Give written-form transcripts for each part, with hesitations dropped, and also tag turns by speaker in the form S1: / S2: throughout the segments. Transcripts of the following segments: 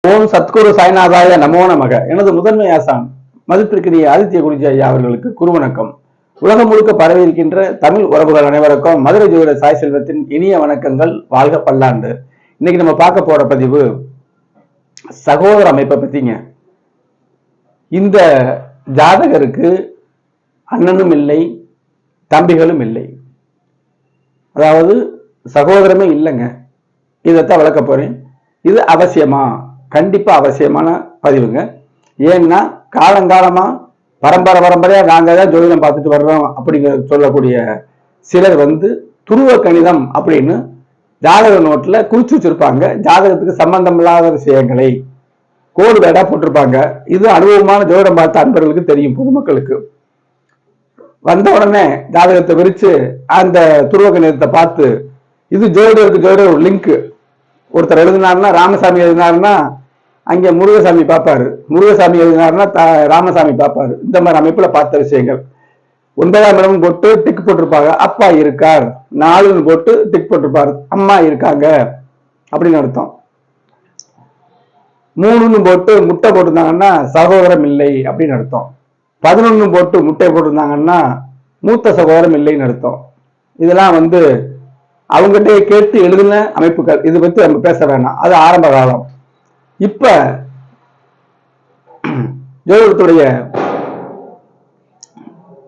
S1: ஓம் சத்குரு சாய்நாதாய நமோ நமக. எனது முதன்மை ஆசான் மதிப்பிற்குரிய ஆதித்ய குருஜி ஐயா அவர்களுக்கு குருவணக்கம். உலகம் முழுக்க பரவி இருக்கின்ற தமிழ் உறவுகள் அனைவருக்கும் மதுரை ஜோதிட சாய் செல்வத்தின் இனிய வணக்கங்கள். வாழ்க பல்லாண்டு. இன்னைக்கு நம்ம பார்க்க போற பதிவு சகோதர அமைப்பை பத்திங்க. இந்த ஜாதகருக்கு அண்ணனும் இல்லை, தம்பிகளும் இல்லை, அதாவது சகோதரமே இல்லைங்க. இதைத்தான் விளக்க போறேன். இது அவசியமா? கண்டிப்பா அவசியமான பதிவுங்க. ஏன்னா காலங்காலமா பரம்பரையா நாங்க தான் ஜோதிடம் பார்த்துட்டு வர்றோம் அப்படிங்கிற சொல்லக்கூடிய சிலர் துருவ கணிதம் அப்படின்னு ஜாதக நோட்ல குறிச்சு வச்சிருப்பாங்க. ஜாதகத்துக்கு சம்பந்தம் இல்லாத விஷயங்களை கோடு வேடா போட்டிருப்பாங்க. இது அனுபவமான ஜோதிடம் பார்த்த அன்பர்களுக்கு தெரியும். பொதுமக்களுக்கு வந்த உடனே ஜாதகத்தை விரிச்சு அந்த துருவ கணிதத்தை பார்த்து இது ஜோதிடருக்கு ஒரு லிங்க். ஒருத்தர் எழுதினாருன்னா ராமசாமி எழுதினாருன்னா அங்கே முருகசாமி பார்ப்பாரு, முருகசாமி எழுதினாருன்னா ராமசாமி பார்ப்பாரு. இந்த மாதிரி அமைப்புல பார்த்த விஷயங்கள். 9ஆம் இடம் போட்டு டிக் போட்டிருப்பாங்க, அப்பா இருக்கார். 4ன்னு போட்டு டிக் போட்டிருப்பாரு, அம்மா இருக்காங்க அப்படின்னு அர்த்தம். 3ன்னு போட்டு முட்டை போட்டிருந்தாங்கன்னா சகோதரம் இல்லை அப்படின்னு அர்த்தம். 11 போட்டு முட்டை போட்டிருந்தாங்கன்னா மூத்த சகோதரம் இல்லைன்னு அர்த்தம். இதெல்லாம் அவங்ககிட்ட கேட்டு எழுதின அமைப்புகள். இது பத்தி நம்ம பேச வேணாம், அது ஆரம்ப காலம். இப்ப ஜோதிடத்துடைய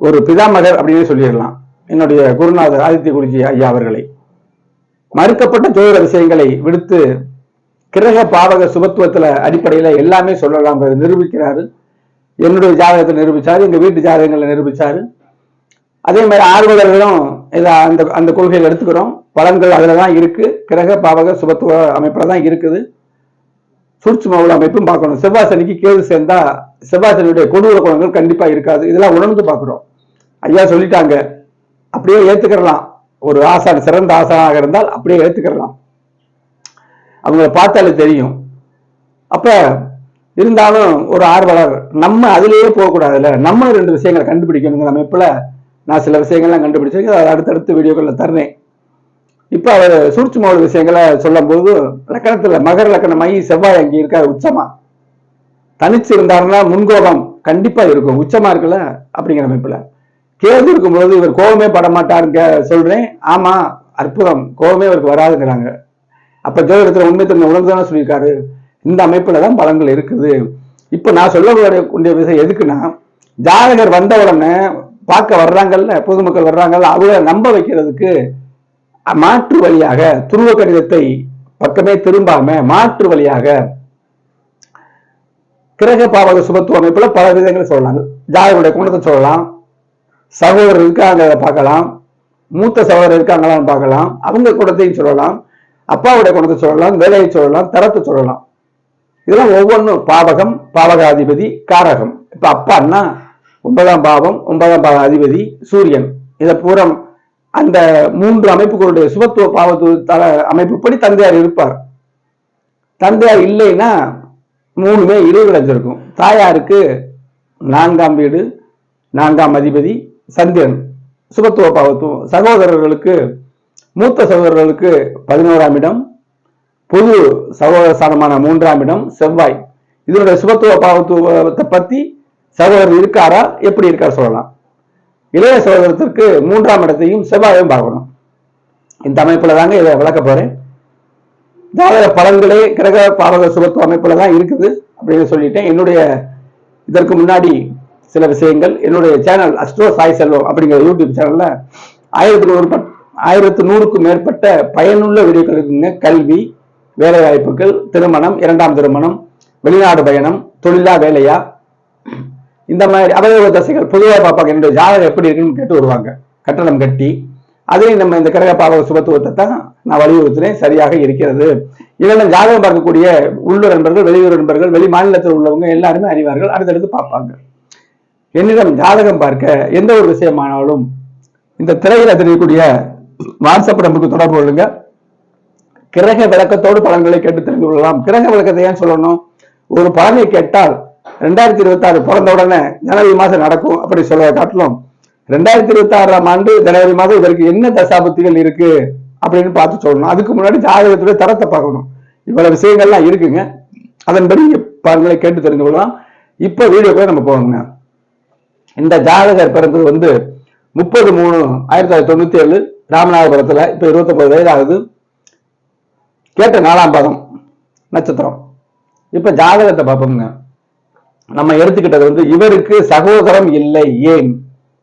S1: ஒரு பிதாமகர் அப்படின்னு சொல்லிடலாம், என்னுடைய குருநாதர் ஆதித்ய குருஜி ஐயா அவர்களை. மறுக்கப்பட்ட ஜோதிட விஷயங்களை விடுத்து கிரக பாவக சுபத்துவத்துல அடிப்படையில எல்லாமே சொல்லலாம் நிரூபிக்கிறாரு. என்னுடைய ஜாதகத்தை நிரூபிச்சாரு, எங்க வீட்டு ஜாதகங்களை நிரூபிச்சாரு. அதே மாதிரி ஆர்வலர்களும் அந்த கொள்கைகள் எடுத்துக்கிறோம். பலன்கள் அதுலதான் இருக்கு. கிரக பாவக சுபத்துவ அமைப்புல தான் இருக்குது. சூட்சும அமைப்பும் பார்க்கணும். செவ்வாய் சனிக்கு கேது சேர்ந்தா செவ்வாய் சனியுடைய கொடூர குணங்கள் கண்டிப்பா இருக்காது. இதெல்லாம் உணர்ந்து பார்க்கிறோம். ஐயா சொல்லிட்டாங்க, அப்படியே ஏத்துக்கிறலாம். ஒரு ஆசான் சிறந்த ஆசானாக இருந்தால் அப்படியே ஏத்துக்கிறலாம், அவங்கள பார்த்தாலே தெரியும். அப்ப இருந்தாலும் ஒரு ஆர்வலர் நம்ம அதுலயே போகக்கூடாதுல்ல, நம்ம 2 விஷயங்களை கண்டுபிடிக்கணுங்கிற அமைப்புல நான் சில விஷயங்கள்லாம் கண்டுபிடிச்சிருக்கேன். அதை அடுத்தடுத்த வீடியோக்கள்ல தர்றேன். இப்ப அவர் சூட்சும விஷயங்களை சொல்லும் போது லக்கணத்துல மகர லக்கண மை செவ்வாய் அங்கே இருக்காரு உச்சமா. தனிச்சு இருந்தாருன்னா முன்கோபம் கண்டிப்பா இருக்கும். உச்சமா இருக்குல்ல அப்படிங்கிற அமைப்புல கேது இருக்கும்போது இவர் கோபமே பட மாட்டாருங்க சொல்றேன். ஆமா, அற்புதம், கோபமே இவருக்கு வராதுங்கிறாங்க. அப்ப ஜோதிடத்துல உண்மை தன்மை உணர்ந்துதானே சொல்லியிருக்காரு. இந்த அமைப்புலதான் பலன்கள் இருக்குது. இப்ப நான் சொல்லக்கூடிய விஷயம் எதுக்குன்னா, ஜாதகர் வந்த உடனே பார்க்க வர்றாங்கல்ல, பொதுமக்கள் வர்றாங்கல்ல, அவங்கள நம்ப வைக்கிறதுக்கு மாற்று வழியாக துருவ கணிதத்தை பக்கமே திரும்பாம மாற்று வழியாக கிரக பாவக சுபத்துவ அமைப்புல பல விதங்களை சொல்லலாம். ஜாதகருடைய குணத்தை சொல்லலாம், சகோதரர் இருக்காங்க பார்க்கலாம், மூத்த சகோதரர் இருக்காங்களான்னு பார்க்கலாம், அவங்க குணத்தையும் சொல்லலாம், அப்பாவுடைய குணத்தை சொல்லலாம், வேலையை சொல்லலாம், தரத்தை சொல்லலாம். இதெல்லாம் ஒவ்வொன்றும் பாவகம், பாவகாதிபதி, காரகம். இப்ப அப்பான்னா 9ஆம் பாவம், 9ஆம் பாவ அதிபதி சூரியன். இதை பூரம் அந்த 3 அமைப்புகளுடைய சுபத்துவ பாவத்துவ அமைப்புப்படி தந்தையார் இருப்பார். தந்தையார் இல்லைன்னா 3மே இருவிளைஞ்சிருக்கும். தாயாருக்கு 4ஆம் வீடு, 4ஆம் அதிபதி சந்திரன் சுபத்துவ பாவத்துவம். சகோதரர்களுக்கு மூத்த சகோதரர்களுக்கு 11ஆம் இடம், பொது சகோதர ஸ்தானமான 3ஆம் இடம் செவ்வாய். இதனுடைய சுபத்துவ பாவத்துவத்தை பத்தி சகோதரர் இருக்காரா, எப்படி இருக்காரு சொல்லலாம். இளைய சகோதரத்திற்கு 3ஆம் இடத்தையும் செவ்வாயும் பார்க்கணும். இந்த அமைப்புல தாங்க இதை விளக்க போறேன். ஜாதக பலன்களே கிரக பாவக சுபத்துவ அமைப்புல தான் இருக்குது அப்படின்னு சொல்லிட்டேன். என்னுடைய இதற்கு முன்னாடி சில விஷயங்கள் என்னுடைய சேனல் அஸ்ட்ரோ சாய் செல்வம் அப்படிங்கிற யூடியூப் சேனல்ல 1100க்கும் மேற்பட்ட பயனுள்ள வீடியோக்கள் இருக்குங்க. கல்வி, வேலை வாய்ப்புகள், திருமணம், 2ஆம் திருமணம், வெளிநாடு பயணம், தொழிலா வேலையா, இந்த மாதிரி அவயோக தசைகள் பொதுவாக பார்ப்பாங்க. என்னுடைய ஜாதகம் எப்படி இருக்குன்னு கேட்டு வருவாங்க, கட்டணம் கட்டி. அதையும் நம்ம இந்த கிரக பாவக சுபத்துவத்தை தான் நான் வலியுறுத்தினேன். சரியாக இருக்கிறது. இதெல்லாம் ஜாதகம் பார்க்கக்கூடிய உள்ளூர் நண்பர்கள், வெளியூர் நண்பர்கள், வெளி மாநிலத்தில் உள்ளவங்க எல்லாருமே அறிவார்கள், அடுத்தடுத்து பார்ப்பாங்க. என்னிடம் ஜாதகம் பார்க்க எந்த ஒரு விஷயமானாலும் இந்த திரையில தெரியக்கூடிய வாட்ஸ்அப் நம்பருக்கு தொடர்பு கொள்ளுங்க. கிரக விளக்கத்தோடு பலன்களை கேட்டு தெரிந்து கொள்ளலாம். கிரக விளக்கத்தை ஏன் சொல்லணும்? ஒரு பலனை கேட்டால் 2026 பிறந்த உடனே ஜனவரி மாதம் நடக்கும் அப்படி சொல்ல காட்டிலும் 2026ஆம் ஆண்டு ஜனவரி மாதம் இதற்கு என்ன தசாபுத்திகள் இருக்கு அப்படின்னு பார்த்து சொல்லணும். அதுக்கு முன்னாடி ஜாதகத்துடைய தரத்தை பார்க்கணும். இவ்வளவு விஷயங்கள்லாம் இருக்குங்க. அதன்படி பலன்களை கேட்டு தெரிந்து கொள்ளலாம். இப்ப வீடியோக்குள்ள நம்ம போகணுங்க. இந்த ஜாதகர் பிறந்தது வந்து 30/3/1997 ராமநாதபுரத்துல. இப்ப 29 வயது ஆகுது. கேட்ட 4ஆம் பாதம் நட்சத்திரம். இப்ப ஜாதகத்தை பார்ப்போம்ங்க. நம்ம எடுத்துக்கிட்டது வந்து இவருக்கு சகோதரம் இல்லை. ஏன்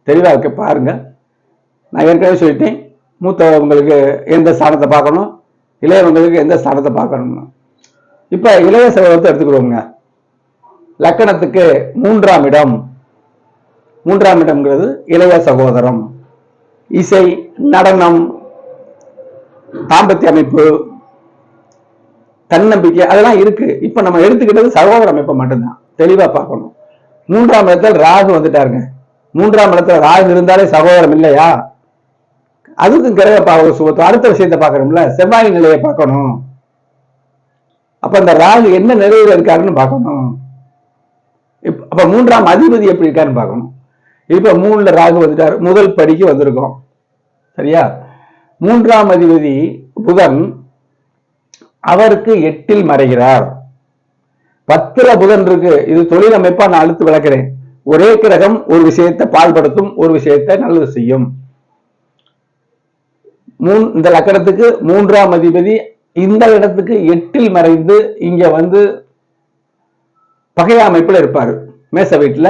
S1: தெளிவா இருக்க பாருங்க. நான் ஏற்கனவே சொல்லிட்டேன், மூத்தவங்களுக்கு எந்த ஸ்தானத்தை பார்க்கணும், இளையவங்களுக்கு எந்த ஸ்தானத்தை பார்க்கணும். இப்ப இளைய சகோதரத்தை எடுத்துக்கிடுவோங்க. லக்கணத்துக்கு 3ஆம் இடம். 3ஆம் இடம்ங்கிறது இளைய சகோதரம். இசை, நடனம், தாம்பத்திய அமைப்பு, தன்னம்பிக்கை அதெல்லாம் இருக்கு. இப்ப நம்ம எடுத்துக்கிட்டது சகோதர அமைப்பை மட்டும்தான். தெளிவா பார்க்கணும். 3ஆம் இடத்துல ராகு வந்துட்டாருங்க. 3ஆம் இடத்துல ராகு இருந்தாலே சகோதரம் இல்லையா? அதுக்கும் கிரக பாவக சுபத்துவம். அடுத்த விஷயத்தை பார்க்கணும்ல, செவ்வாய் நிலையை பார்க்கணும். அப்ப அந்த ராகு என்ன நிலையில இருக்காருன்னு பார்க்கணும். அப்ப 3ஆம் அதிபதி எப்படி இருக்காருன்னு பார்க்கணும். இப்ப 3ல ராகு வந்துட்டாரு, முதல் படிக்கு வந்திருக்கோம். சரியா? 3ஆம் அதிபதி புதன் அவருக்கு 8ல் மறைகிறார். 10ல புதன் இருக்கு. இது தொழில் அமைப்பா நான் அழுத்து விளக்குறேன். ஒரே கிரகம் ஒரு விஷயத்தை பால்படுத்தும், ஒரு விஷயத்தை நல்லது செய்யும். இந்த லக்கணத்துக்கு 3ஆம் அதிபதி இந்த இடத்துக்கு 8ல் மறைந்து இங்க வந்து பகைய அமைப்புல இருப்பாரு. மேச வீட்டுல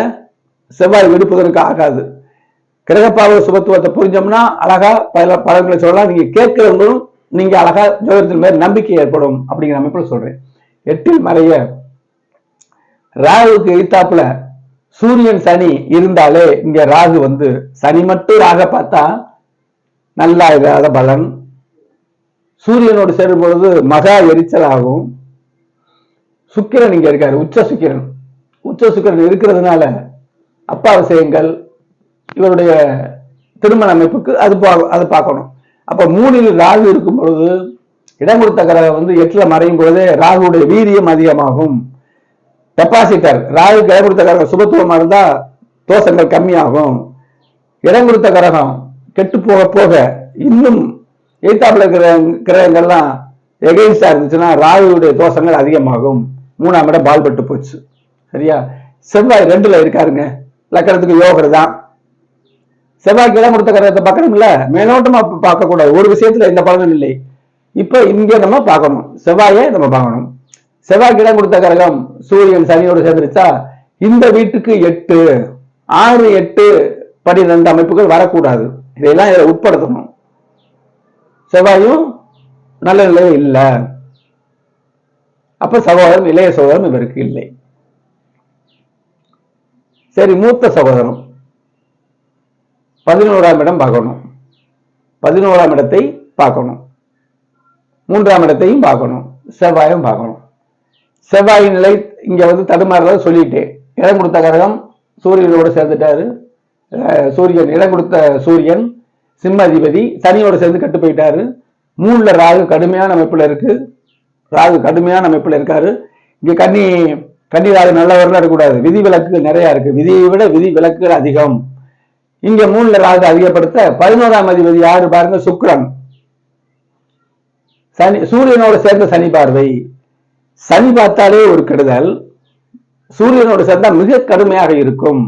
S1: செவ்வாய் வீடு புதனுக்கு ஆகாது. கிரகப்பாவ சுபத்துவத்தை புரிஞ்சோம்னா அழகா பல பலன்களை சொல்லலாம். நீங்க கேட்கிறவங்களும் நீங்க அழகா ஜோதிடத்தின் மேல் நம்பிக்கை ஏற்படும் அப்படிங்கிற அமைப்புல சொல்றேன். 8ல் மறைய ராகுக்கு எதிர்த்தாப்புல சூரியன் சனி இருந்தாலே இங்க ராகு வந்து சனி மட்டும் ராக பார்த்தா நல்லா இல்லாத பலன். சூரியனோடு சேரும் பொழுது மகா எரிச்சல் ஆகும். சுக்கிரன் இங்க இருக்காரு, உச்ச சுக்கிரன். உச்ச சுக்கிரன் இருக்கிறதுனால அப்பா விஷயங்கள், இவருடைய திருமண அமைப்புக்கு அது பார்க்கணும். அப்ப 3ல் ராகு இருக்கும் பொழுது இடம் கொடுத்த கிரகம் வந்து 8ல மறையும் பொழுது ராகுடைய வீரியம் அதிகமாகும். டெபாசிட்டர் ராகு இடம் கொடுத்த கிரகம் சுபத்துவமா இருந்தா தோஷங்கள் கம்மியாகும். இடம் கொடுத்த கிரகம் கெட்டு போக போக இன்னும் எய்தாப்புல இருக்கிற கிரகங்கள்லாம் எகெயின்ஸ்டா இருந்துச்சுன்னா ராகுடைய தோஷங்கள் அதிகமாகும். 3ஆம் இடம் பால்பட்டு போச்சு. சரியா? செவ்வாய் 2ல இருக்காருங்க. லக்கணத்துக்கு யோகர் தான். செவ்வாய்க்கு இடம் கொடுத்த கிரகத்தை பார்க்கணும்ல, மேலோட்டமா பார்க்க கூடாது. ஒரு விஷயத்துல எந்த பலனும் இல்லை. இப்ப இங்க நம்ம பார்க்கணும், செவ்வாயை நம்ம பார்க்கணும். செவ்வாய்க்கு இடம் கொடுத்த கிரகம் சூரியன் சனியோடு சேர்ந்துருச்சா இந்த வீட்டுக்கு 8, 6, 8, 12 அமைப்புகள் வரக்கூடாது. இதையெல்லாம் இதை உட்படுத்தணும். செவ்வாயும் நல்ல நிலையில் இல்லை. அப்ப சகோதரம் இளைய சகோதரம் இவருக்கு இல்லை. சரி, மூத்த சகோதரம் 11ஆம் இடம் பார்க்கணும். 11ஆம் இடத்தை பார்க்கணும். 3ஆம் இடத்தையும் பார்க்கணும். செவ்வாயும் பார்க்கணும். செவ்வாயின் நிலை இங்க வந்து தடுமாறத சொல்லிட்டேன். இடம் கொடுத்த கிரகம் சூரியனோட சேர்ந்துட்டாரு. சூரியன் இடம் கொடுத்த சூரியன் சிம்ம அதிபதி சனியோட சேர்ந்து கட்டு போயிட்டாரு. 3ல ராகு கடுமையான அமைப்புல இருக்கு. ராகு கடுமையான அமைப்புல இருக்காரு. இங்க கன்னி ராகு நல்லவர்கள் இருக்கக்கூடாது. விதி விலக்கு நிறைய இருக்கு. விதியை விட விதி விலக்குகள் அதிகம். இங்க 3ல ராகு அதிகப்படுத்த 11ஆம் அதிபதி யாரு பாருங்க, சுக்கிரன். சனி சூரியனோட சேர்ந்த சனி பார்வை. சனி பார்த்தாலே ஒரு கெடுதல், சூரியனோட சேர்ந்தா மிக கடுமையாக இருக்கும்.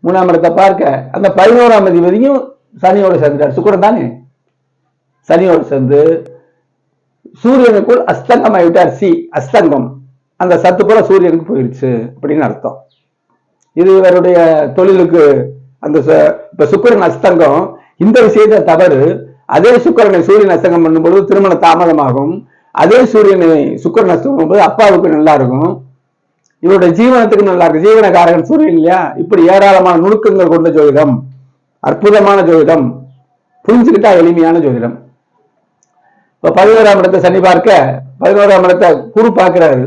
S1: 3ஆம் இடத்தை பார்க்க அந்த 11ஆம் அதிபதியும் சனியோட சேர்ந்துட்டார். சுக்கிரன் தானே சனியோடு சேர்ந்து சூரியனுக்குள் அஸ்தங்கம் ஆகிவிட்டார். அஸ்தங்கம், அந்த சத்து போல சூரியனுக்கு போயிடுச்சு அப்படின்னு அர்த்தம். இது இவருடைய தொழிலுக்கு அந்த இப்ப சுக்கிரன் அஸ்தங்கம் இந்த விஷயத்த தவறு. அதே சுக்கிரனை சூரியன் அஸ்தங்கம் பண்ணும்போது திருமண தாமதமாகும். அதே சூரியனை சுக்கிரன் அஸ்தங்கம் பண்ணும்போது அப்பாவுக்கு நல்லா இருக்கும், இவருடைய ஜீவனத்துக்கு நல்லா இருக்கு. ஜீவனக்காரகன் சூரியன் இல்லையா? இப்படி ஏராளமான நுணுக்கங்கள் கொண்ட ஜோதிடம், அற்புதமான ஜோதிடம், புரிஞ்சுக்கிட்டா எளிமையான ஜோதிடம். இப்ப 11ஆம் இடத்தை சனி பார்க்க 11ஆம் இடத்தை குரு பார்க்கிறாரு.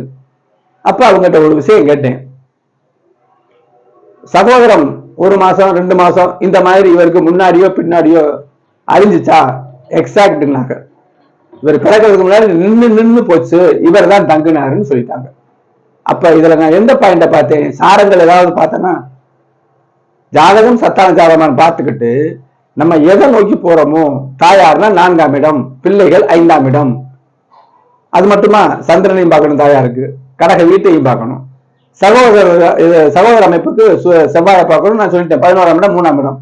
S1: அப்ப அவங்ககிட்ட ஒரு விஷயம் கேட்டேன். சகோதரம் 1 மாசம் 2 மாசம் இந்த மாதிரி இவருக்கு முன்னாடியோ பின்னாடியோ அழிஞ்சிச்சா? எக்ஸாக்ட்னாக்க இவர் பிறக்கிறதுக்கு முன்னாடி நின்று போச்சு, இவர் தான் தங்குனாருன்னு சொல்லிட்டாங்க. அப்ப இதுல நான் எந்த பாயிண்ட பார்த்தேன்? சாரங்கள் ஏதாவது பார்த்தேன்னா ஜாதகம் சத்தான ஜாதகமானு பார்த்துக்கிட்டு நம்ம எதை நோக்கி போறோமோ, தாயார்னா 4ஆம் இடம், பிள்ளைகள் 5ஆம் இடம். அது மட்டுமா? சந்திரனையும் பார்க்கணும் தாயாருக்கு. கடக வீட்டையும் பார்க்கணும். சகோதர அமைப்புக்கு செவ்வாயை பார்க்கணும். நான் சொல்லிட்டேன் 11ஆம் இடம் 3ஆம் இடம்.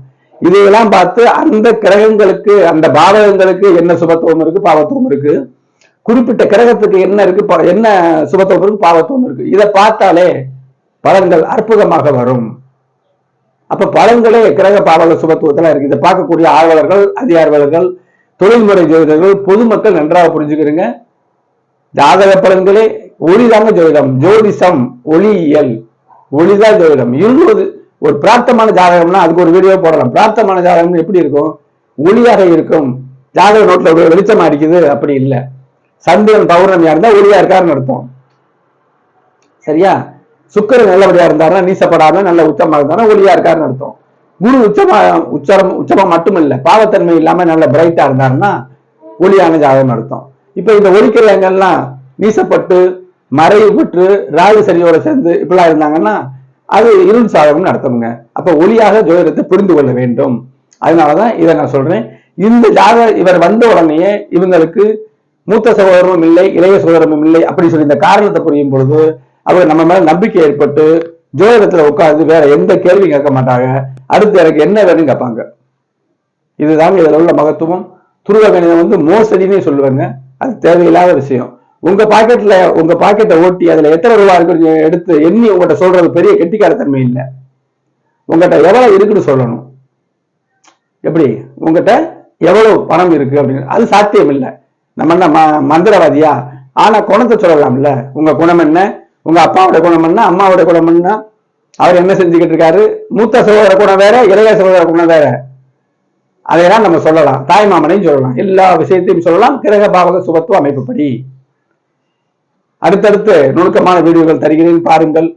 S1: இதையெல்லாம் பார்த்து அந்த கிரகங்களுக்கு அந்த பாவகங்களுக்கு என்ன சுபத்துவம் இருக்கு பாவத்துவம் இருக்கு, குறிப்பிட்ட கிரகத்துக்கு என்ன இருக்கு என்ன சுபத்துவம் இருக்கு பாவத்துவம் இருக்கு, இதை பார்த்தாலே பலன்கள் அற்புதமாக வரும். அப்ப பலன்களே கிரக பாவக சுபத்துவத்துல இருக்கு. இதை பார்க்கக்கூடிய ஆர்வலர்கள், அதிகாரிகள், தொழில்முறை ஜோதிடர்கள், பொதுமக்கள் நன்றாக புரிஞ்சுக்கிறீங்க. ஜாதக பலன்களே ஒளிதாங்க ஜோதிடம். ஜோதிஷம் ஒளியியல், ஒளிதான் ஜோதிடம். இருபது ஒரு பிராப்தமான ஜாதகம்னா அதுக்கு ஒரு வீடியோ போடலாம். பிராப்தமான ஜாதகம் எப்படி இருக்கும்? ஒளியாக இருக்கும். ஜாதக நோட்ல வெளிச்சமா அடிக்குது அப்படி இல்லை. சந்திரன் பௌர்ணமியா இருந்தா ஒளியா இருக்காருன்னு அர்த்தம். சரியா? சுக்கிரன் நல்லபடியா இருந்தாருன்னா நீசப்படாம நல்ல உச்சமா இருந்தாருன்னா ஒளியா இருக்காருன்னு அர்த்தம். குரு உச்சமா மட்டுமில்ல, பாவத்தன்மை இல்லாம நல்ல பிரைட்டா இருந்தாருன்னா ஒளியான ஜாதகம் அர்த்தம். இப்ப இந்த ஒளிக்கிரகங்கள்லாம் நீசப்பட்டு மறைவு பெற்று ராகு சனியோட சேர்ந்து இப்படிலாம் இருந்தாங்கன்னா அது இருள் சாதகம்னு அர்த்தம்ங்க. அப்ப ஒளியாக ஜோதிடத்தை புரிந்து கொள்ள வேண்டும். அதனாலதான் இதை நான் சொல்றேன். இந்த இவர் வந்த உடனேயே இவங்களுக்கு மூத்த சகோதரமும் இல்லை, இளைய சகோதரமும் இல்லை அப்படி சொல்லி இந்த காரணத்தை புரியும் பொழுது அவர் நம்ம மேல நம்பிக்கை ஏற்பட்டு ஜோதிடத்துல உட்காந்து வேற எந்த கேள்வியும் கேட்க மாட்டாங்க. அடுத்து எனக்கு என்ன வேணும்னு கேட்பாங்க. இதுதாங்க இதுல உள்ள மகத்துவம். துருவ கணிதம் மோசடினே சொல்லுவாங்க. அது தேவையில்லாத விஷயம். உங்க பாக்கெட்டை ஓட்டி அதுல எத்தனை ரூபாய் இருக்கு எடுத்து எண்ணி உங்ககிட்ட சொல்றது பெரிய கெட்டிக்காரத்தன்மை இல்லை. உங்ககிட்ட எவ்வளவு இருக்குன்னு சொல்லணும். எப்படி உங்ககிட்ட எவ்வளவு பணம் இருக்கு அப்படின்னு அது சாத்தியம் இல்லை. நம்ம என்ன மந்திரவாதியா? ஆனா குணத்தை சொல்லலாம்ல. உங்க குணம் என்ன, உங்க அப்பாவோட குணம் என்ன, அம்மாவோட குணம் என்ன, அவர் என்ன செஞ்சுக்கிட்டு இருக்காரு, மூத்த சகோதர குணம் வேற, இளைய சகோதர குணம் வேற, அதையெல்லாம் நம்ம சொல்லலாம். தாய் மாமனையும் சொல்லலாம், எல்லா விஷயத்தையும் சொல்லலாம் கிரக பாவக சுபத்துவ அமைப்புப்படி. அடுத்தடுத்து நுணுக்கமான வீடியோக்கள் தருகிறேன், பாருங்கள்.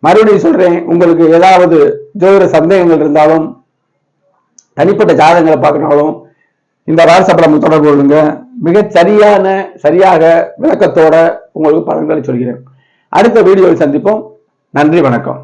S1: மறுபடியும் சொல்றேன், உங்களுக்கு ஏதாவது ஜோதிட சந்தேகங்கள் இருந்தாலும் தனிப்பட்ட ஜாதகங்களை பார்க்கணாலும் இந்த வாட்ஸ்அப்ல நம்ம தொடர்பு கொள்ளுங்க. மிகச் சரியாக விளக்கத்தோட உங்களுக்கு பலன்களை சொல்கிறேன். அடுத்த வீடியோவில் சந்திப்போம். நன்றி, வணக்கம்.